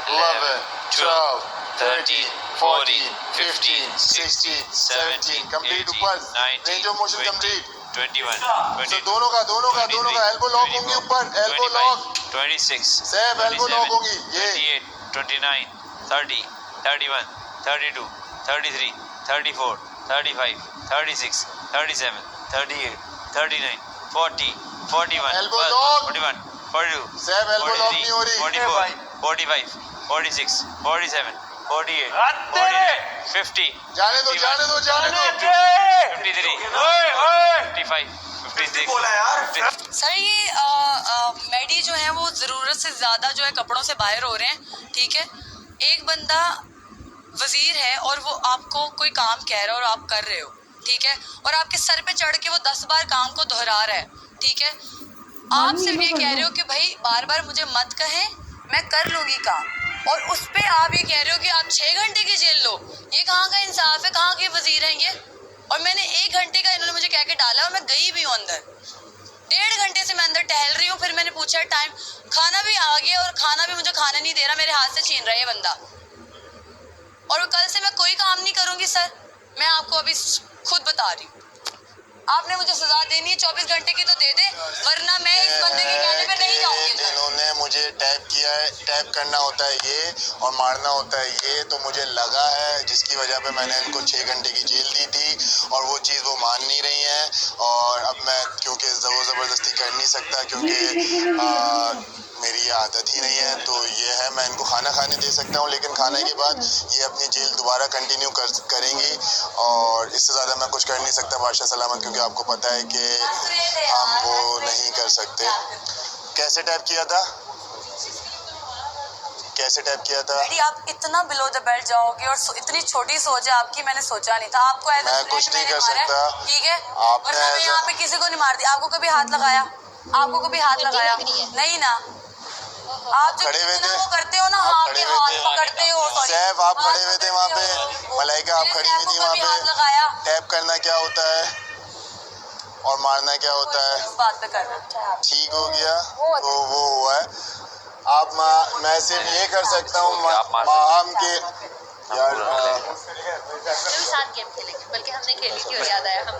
11, 12, 13, 14, 15, 16, 17. Complete ऊपर. Range of motion complete. 21, So दोनों का elbow lock होंगी ऊपर. Elbow lock. 26, Sab elbow lock होंगी. ये. 28, 29, 30, 31, 32, 33, 34, 35, 36, 37, 38, 39, 40, 41, Elbow lock. 41, 42, Sab elbow lock नहीं हो रही. 44, 45, 46, 47, 48, 49, 50, जाने दो. 53, 55, 56, 57. सर ये मेडी जो है वो ज़रूरत से ज़्यादा जो है कपड़ों से बाहर हो रहे हैं, ठीक है। एक बंदा वजीर है और वो आपको कोई काम कह रहा है और आप कर रहे हो, ठीक है, और आपके सर पे चढ़ के वो 10 बार काम को दोहरा रहा है, ठीक है। आप सिर्फ ये कह रहे हो कि भाई बार बार मुझे मत कहें, मैं कर लूँगी काम, और उस पे आप ये कह रहे हो कि आप 6 घंटे की जेल लो। ये कहाँ का इंसाफ है, कहाँ के वजीर हैं ये? और मैंने 1 घंटे का इन्होंने मुझे कह के डाला और मैं गई भी हूँ अंदर। 1.5 घंटे से मैं अंदर टहल रही हूँ। फिर मैंने पूछा टाइम, खाना भी आ गया और खाना भी मुझे खाने नहीं दे रहा, मेरे हाथ से छीन रहा है ये बंदा। और कल से मैं कोई काम नहीं करूँगी सर, मैं आपको अभी खुद बता रही हूँ। आपने मुझे सजा देनी है 24 घंटे की तो दे दे, वरना मैं इस बंदे के कहने पे नहीं जाऊंगी। इन्होंने मुझे टैप किया है. टैप करना होता है ये और मारना होता है ये. तो मुझे लगा है जिसकी वजह पे मैंने इनको 6 घंटे की जेल दी थी और वो चीज़ वो मान नहीं रही हैं. और अब मैं क्योंकि वो ज़बरदस्ती कर नहीं सकता क्योंकि मेरी ये आदत ही नहीं है, तो ये है मैं इनको खाना खाने दे सकता हूँ, लेकिन खाने के बाद ये अपनी जेल दोबारा कंटिन्यू करेंगी और इससे ज़्यादा मैं कुछ कर नहीं सकता बादशाह सलामत, क्योंकि आपको पता है कि हम वो नहीं कर सकते. कैसे टैप किया था? डैडी आप इतना बिलो द बेल्ट जाओगे और इतनी छोटी सोच है आपकी, मैंने सोचा नहीं था आपको ऐसा. मैं कुछ नहीं कर सकता, ठीक है, आपने वरना मैं यहाँ पे किसी को नहीं मारती. आपको कभी हाथ लगाया? नहीं ना. आप जो खड़े हुए थे, वो करते हो ना, हाथ पकड़ते हो. सैफ आप खड़े हुए थे वहाँ पे, मलाइका आप खड़ी हुई थी वहाँ पे. टैप करना क्या होता है और मारना क्या होता है? बात पे करना ठीक हो गया तो वो हुआ है. आप मैं सिर्फ ये कर सकता हूँ माहम के यार. साथ गेम खेलेंगे, बल्कि हमने खेली थी और याद आया हम.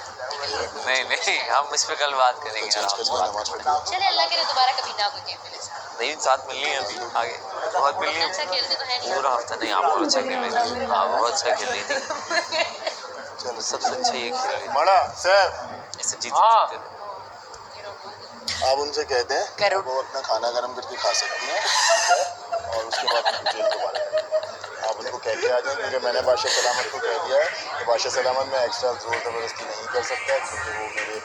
नहीं हम इस पे कल बात करेंगे. चले अल्लाह के लिए दोबारा कभी ना कोई गेम खेले. नहीं साथ मिलनी है अभी आगे, बहुत मिलनी है. अच्छा खेलते तो है नहीं. पूरा हफ्ता नहीं, आप बहुत अच्छा खेल रही थी. आप बहुत अच्छा खेल रही थी. चलो सबसे अच्छा ये खेल रही बड़ा सैफ इससे जीत. आप उनसे कहते हैं वो अपना खाना गर्म करके खा सकती हैं और उसके बाद जेल दोबारा. आप उनको कह के आ जाएं, क्योंकि मैंने बादशाह सलामत को कह दिया है कि बादशाह सलामत में एक्स्ट्रा जोर ज़बरदस्ती नहीं कर सकता क्योंकि वो मेरे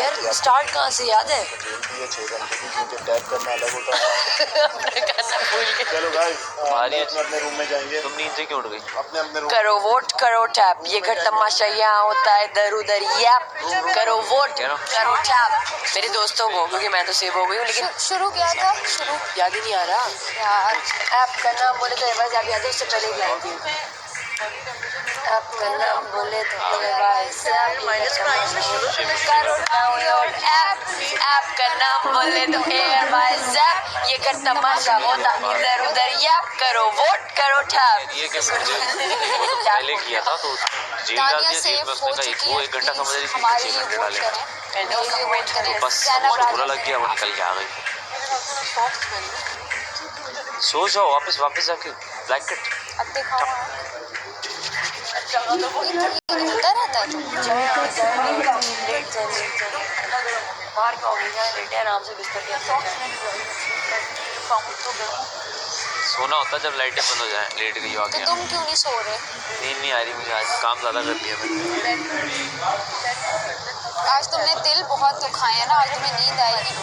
यार. स्टार्ट कहाँ से याद है? जेल भी है 6 घंटे की, क्योंकि टैप करना अलग होता है. चलो गाइस अपने रूम में जाएंगे. तुम नींद से क्यों उठ गई? अपने रूम. करो वोट, करो टैप. ये घर तमाशा यहाँ होता है इधर उधर. यप करो वोट, करो टैप. मेरे दोस्तों को, क्योंकि मैं तो सेव हो गई हूँ, लेकिन शुरू किया था. याद ही नहीं आ रहा यार ऐप का नाम बोले तो बस आप याद है, उससे पहले ही लाई थी. ऐप का नाम बोले तो करो डाउनलोड ऐप का नाम बोले तो ये कर तमाशा होता इधर उधर. यप करो वोट, करो टैप. ये कैसे पहले किया था तो जेल डाल दिया जेल में. उसने कहा वो 1 घंटा समझ रही थी, 6 घंटे डाले. तो बस मुझे बुरा लग गया, वो निकल के आ गई. सो जाओ वापस जाके ब्लैंकेट. होता रहता है. आराम से बिस्तर पे सोना होता जब लाइटें बंद हो जाए. लेट गई हो तो गया. तुम क्यों नहीं सो रहे? नींद नहीं आ रही मुझे, आज काम ज़्यादा कर लिया मैंने. आज तुमने दिल बहुत दुखाए है ना, आज तुम्हें नींद आएगी.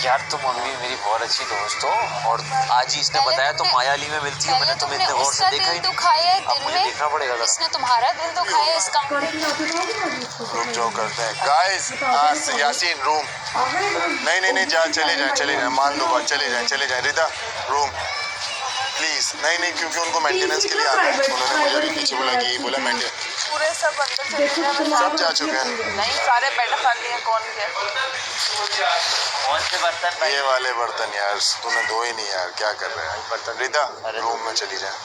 यार तुम अभी मेरी बहुत अच्छी दोस्त हो और आज ही इसने बताया तुम मायाली में मिलती हो. मैंने तुम्हें इतने गौर से देखा ही नहीं. दुखाया अब मुझे देखना पड़ेगा जरा. इसने तुम्हारा दिल दुखाया इसका. रुक जाओ करते हैं गाइस. यासीन रूम. नहीं चले जाएं मान लो बात. चले जाएं रिदा रूम प्लीज. नहीं क्योंकि उनको मेंटेनेंस के लिए आना है. उन्होंने मुझे अभी पीछे बोला कि मेंटेनेंस पूरे सब अंदर चले गए। सब जा चुके हैं। नहीं, सारे बेड खाली हैं। कौन गया? कौन से बर्तन भाई? ये वाले बर्तन यार तूने दो ही नहीं यार, क्या कर रहे हैं बर्तन। रीता रूम में चली जाए,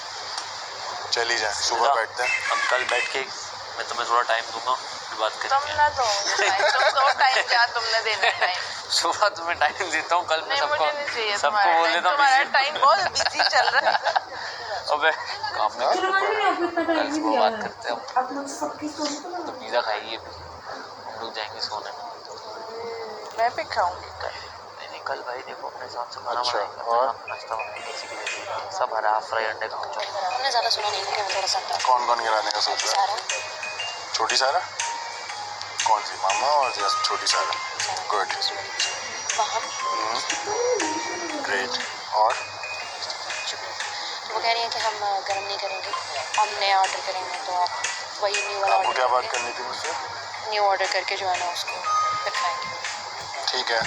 चली जाए, सुबह बैठते हैं। अब कल बैठ के मैं तुम्हें थोड़ा टाइम दूंगा, फिर बात तुम करेंगे। ना दो टाइम, तुम दो टाइम, क्या तुमने देना टाइम? सुबह तुम्हें टाइम देता हूँ, कल मैं नहीं, सबको मुझे नहीं चाहिए सबको तुम्हारा बोल टाइम। देता हूँ तुम्हारा busy। टाइम बहुत बिजी चल रहा है। अबे काम में कल सुबह बात करते हैं। तो पिज़्ज़ा खाएगी, हम लोग जाएंगे सोने। मैं भी खाऊंगी कल। नहीं कल भाई देखो अपने हिसाब से खाना अच्छा, बनाएंगे। और? नाश्ता बनाएंगे किसी के लिए सब हरा फ्राई अंडे खाओ। हमने ज़्यादा सुना नहीं है, थोड़ा सा था। कौन कौन गिराने का सोच रहा है? सारा छोटी सारा? कौन सी, मामा और छोटी सारा? गुड, वहाँ ग्रेट। और वो कह रही है कि हम गर्म नहीं करेंगे, हम नया ऑर्डर करेंगे, तो आप वही न्यू वाला आपको क्या बात ऑर्डर करनी थी मुझसे? न्यू ऑर्डर करके जो है ना उसको फिर खाएंगे। ठीक है,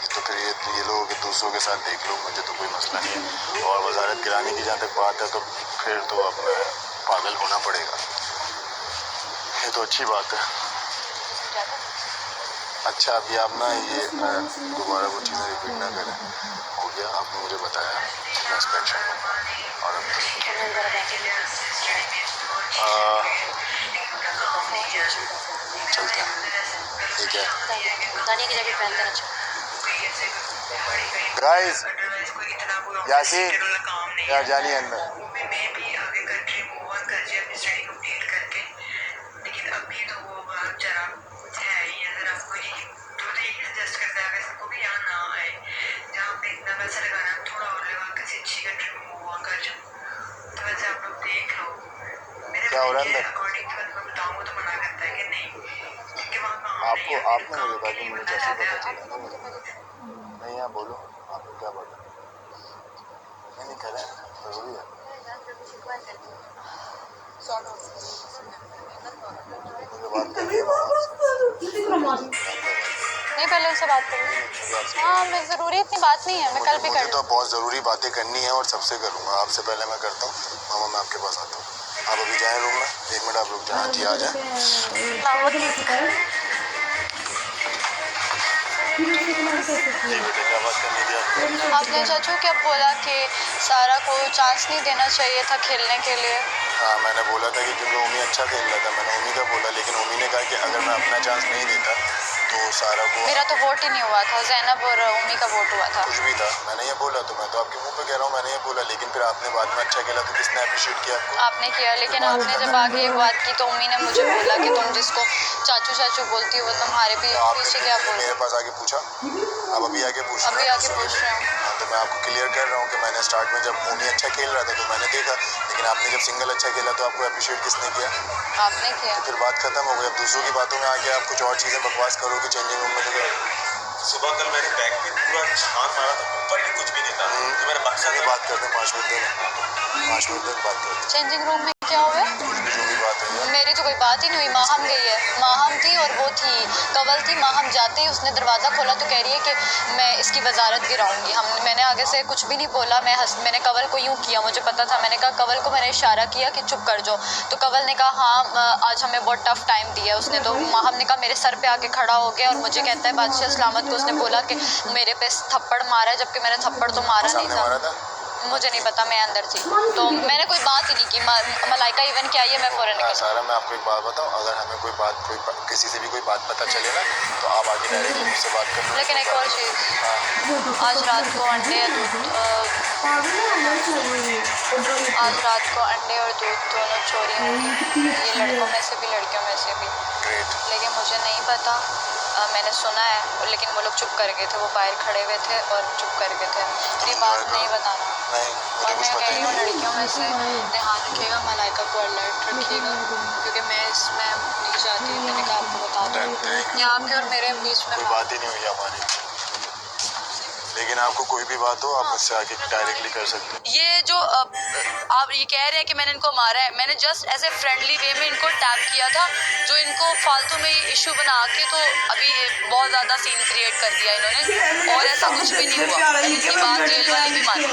तो फिर ये लोग दूसरों के साथ देख लो, मुझे तो कोई मसला नहीं है। और वजारत गिराने की जहाँ तक बात है तो फिर तो अब मैं पागल होना पड़ेगा। ये तो अच्छी बात है। अच्छा अभी आप ना ये दोबारा वो चीज़ें रिपीट ना करें। हो गया, आपने मुझे बताया, मैं इस टेंशन में हूँ। और अब हमने ज़रा बैठे चलते हैं, ठीक है दानिया की जगह पहनते ना। गाइस, यासीन यार जानिए अंदर। क्या हो रहा है अंदर? आपको आपने मुझे कहा कि मुझे कैसे पता चला? नहीं यहाँ बोलो, आपको क्या पता? नहीं करें जरूरी है। मुझे बात करनी है नहीं, पहले उनसे बात करूँगी। हाँ, मैं ज़रूरी इतनी बात नहीं है, मैं कल भी मुझे कर तो बहुत ज़रूरी बातें करनी है और सबसे करूँगा। आपसे पहले मैं करता हूँ। मामा मैं आपके पास आता हूँ, आप अभी जाएं रूम में। 1 मिनट आप लोग जहाँ जी आ जाएं। जी बेटा क्या बात करनी थी आपको? आपने चाचू क्या बोला कि सारा को चांस नहीं देना चाहिए था खेलने के लिए। हाँ मैंने बोला था कि क्योंकि उमी अच्छा खेल रहा था, मैंने उमी का बोला, लेकिन उमी ने कहा कि अगर मैं अपना चांस नहीं देता तो सारा को। मेरा तो वोट ही नहीं हुआ था, जैनब और उम्मी का वोट हुआ था। कुछ भी था, मैंने ये बोला, तो मैं तो आपके मुंह पे कह रहा हूँ, मैंने ये बोला। लेकिन फिर आपने बाद में अच्छा खेला तो किसने अप्रिशिएट किया आपको? आपने किया, लेकिन आपने जब आगे ये बात की तो उम्मी ने मुझे बोला कि तुम जिसको चाचू चाचू बोलती हो वो तुम्हारे भी तो आपने पीछे क्या बोल। मेरे पास आके पूछा? आप अभी आके पूछ रहे अभी हो? आके पूछ रहे हो। हाँ तो मैं आपको क्लियर कर रहा हूँ कि मैंने स्टार्ट में जब उमी अच्छा खेल रहा था तो मैंने देखा, लेकिन आपने जब सिंगल अच्छा खेला तो आपको अप्रिशिएट किसने किया? आपने किया। फिर बात खत्म हो गई। अब दूसरों की बातों में आके आप कुछ और चीज़ें बकवास करोगे चेंजिंग रूम में। तो सुबह कल मैंने बैग में पूरा छान मारा था, ऊपर भी कुछ भी नहीं था। तो मैंने मकसद बात करते हैं 5 मिनट तक, 5 मिनट तक बात करते चेंजिंग रूम में क्या हुआ? हैं, जो भी बात है। मेरी तो कोई बात ही नहीं हुई। माहम गई है, माहम थी और वो थी कवल थी। माहम जाते ही उसने दरवाज़ा खोला तो कह रही है कि मैं इसकी वजारत गिराऊंगी। मैंने आगे से कुछ भी नहीं बोला। मैंने कवल को यूँ किया, मुझे पता था। मैंने कहा कवल को, मैंने इशारा किया कि चुप कर जाओ। तो कवल ने कहा हाँ आज हमें बहुत टफ टाइम दिया उसने। तो माहम ने कहा मेरे सर पे आके खड़ा हो गया और मुझे कहता है बादशाह सलामत को उसने बोला कि मेरे पे थप्पड़ मारा है, जबकि मैंने थप्पड़ तो मारा नहीं मारा था। था? मुझे नहीं पता, मैं अंदर थी तो मैंने कोई बात ही नहीं की। मलाइका इवन क्या आई है, मैं फ़ौरन निकल। सारा मैं आपको एक बात बताऊं, अगर हमें कोई किसी से भी कोई बात पता चले ना तो आप आगे डायरेक्टली मुझसे बात कर लो। लेकिन एक और चीज़, आज रात को अंडे या दूध, आज रात को अंडे और दूध दोनों चोरी होंगे, ये लड़कों में से भी लड़कियों में से भी। लेकिन मुझे नहीं पता, मैंने सुना है, लेकिन वो लोग चुप कर गए थे। वो बाहर खड़े हुए थे और चुप कर गए थे। ये बात नहीं बताना। और मैं कह रही हूँ लड़कियों में से ध्यान रखिएगा, मलाइका को अलर्ट रखिएगा, क्योंकि मैं इसमें नहीं चाहती। मैंने कहा आपको बता दूँ, यहाँ आपके और मेरे बीच में बात ही नहीं हुई हमारी। लेकिन आपको कोई भी बात हो आप मुझसे आके डायरेक्टली कर सकते हैं। ये जो आप ये कह रहे हैं कि मैंने इनको मारा है, मैंने just as a friendly way में इनको टैप किया था। जो इनको फालतू में इशू बना के तो अभी बहुत ज़्यादा सीन क्रिएट कर दिया इन्होंने, और ऐसा कुछ भी नहीं हुआ। इनकी बात जेल वाले भी मानी।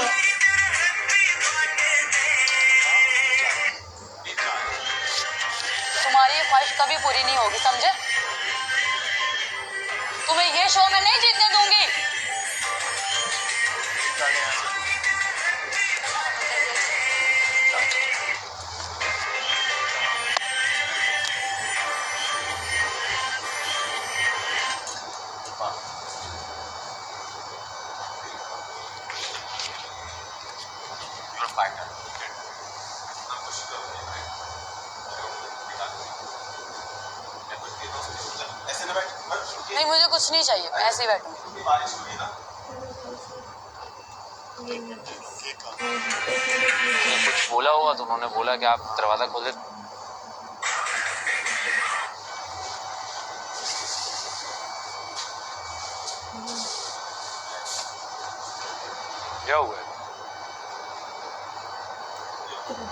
तुम्हारी ये ख्वाहिश कभी पूरी नहीं होगी, समझे? तुम्हें ये शो में नहीं जीतने दूंगी। ऐसे ना बैठ नहीं, मुझे कुछ नहीं चाहिए, मैं ऐसे ही बैठूंगी। बारिश हुई ना कुछ बोला होगा तो उन्होंने बोला कि आप दरवाजा खोले। क्या हुआ?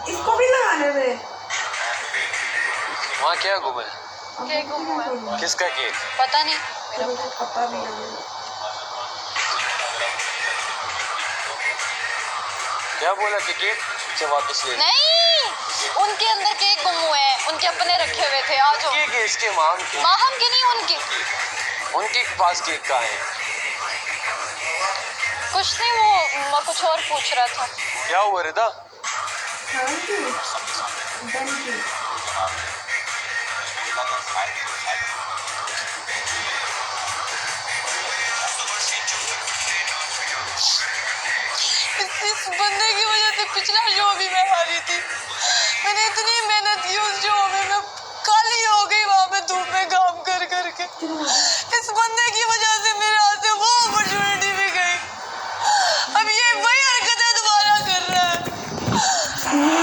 इसको भी लगाने में वहाँ क्या घूमे? केक गुम हुआ है। किसका केक? पता नहीं, पता नहीं है। क्या बोला कि केक से वापस ले? नहीं, उनके अंदर केक गुम हुए हैं, उनके अपने रखे हुए थे। आ जाओ। केक है इसके माम के। माहम के नहीं, उनके। उनके पास केक कहाँ है? कुछ नहीं, वो कुछ और पूछ रहा था। क्या हुआ रिदा? इस बंदे की वजह से पिछला शो भी मैं हारी थी। मैंने इतनी मेहनत की उस शो में, मैं काली हो गई वहाँ पे धूप में काम कर करके। इस बंदे की वजह से मेरे हाथ से वो अपॉर्चुनिटी भी गई। अब ये वही हरकतें दोबारा कर रहा है।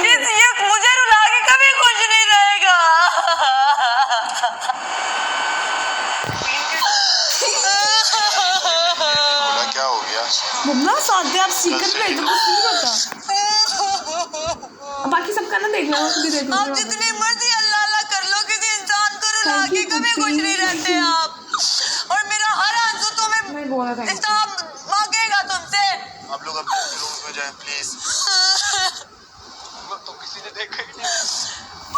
ये मुझे रुला के कभी खुश नहीं रहेगा। बोला क्या हो गया? बुमना साथ दे, आप सीक्रेट भेज दो, कुछ नहीं होता। अब बाकी सबका ना देखना, भी देख लो। आप जितनी मर्जी अल्लाह अल्लाह कर लो, किसी इंसान को रुला के कभी खुश नहीं रहते आप। और मेरा हर आंसू तो मैं बोला था हिसाब मांगेगा तुमसे। आप लोग अपने रूम में जाएं प्लीज। तो किसी ने देखा ही नहीं।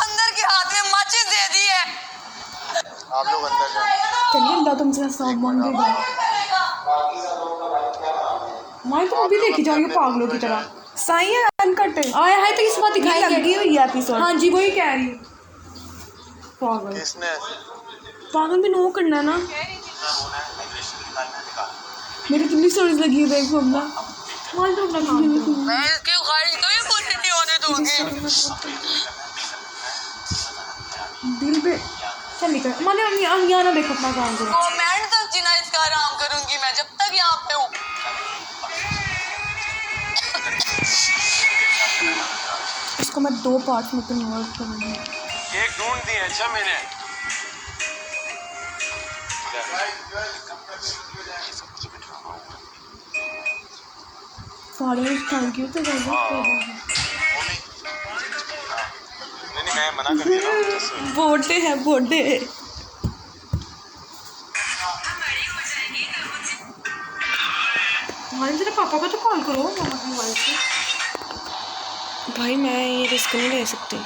अंदर के हाथ में माचिस दे दी है। आप लोग अंदर जाएं। चलिए अल्लाह तुमसे सब मांगेगा। माई तुम भी देखी जाओगे पागलों की तरह। सही है, अनकट है। आया है तो इस बात दिखाई लगी हुई है एपिसोड। हाँ जी, वही कह रही हूँ। पागल किसने? पागल भी नो करना ना। मेरी कितनी स्टोरीज लगी है, देखो अपना माल तो अपना काम करो। मैं इसकी ख्वाहिश कभी पूरी नहीं होने दूंगी। दिल पे चल निकल माने, यहाँ ना देखो, अपना काम करो। कमेंट तक जीना इसका आराम करूंगी मैं जब तक यहाँ पे हूँ। इसको मैं 2 पार्ट में कन्वर्ट करूँगी। केक ढूंढ दिए। अच्छा मैंने फॉलोअर्स थैंक यू तो नहीं मैं मना कर दिया ना। बर्थडे है, बर्थडे। भाई तेरे पापा को तो कॉल करो, मामा के मोबाइल से। भाई मैं ये रिस्क नहीं ले सकती।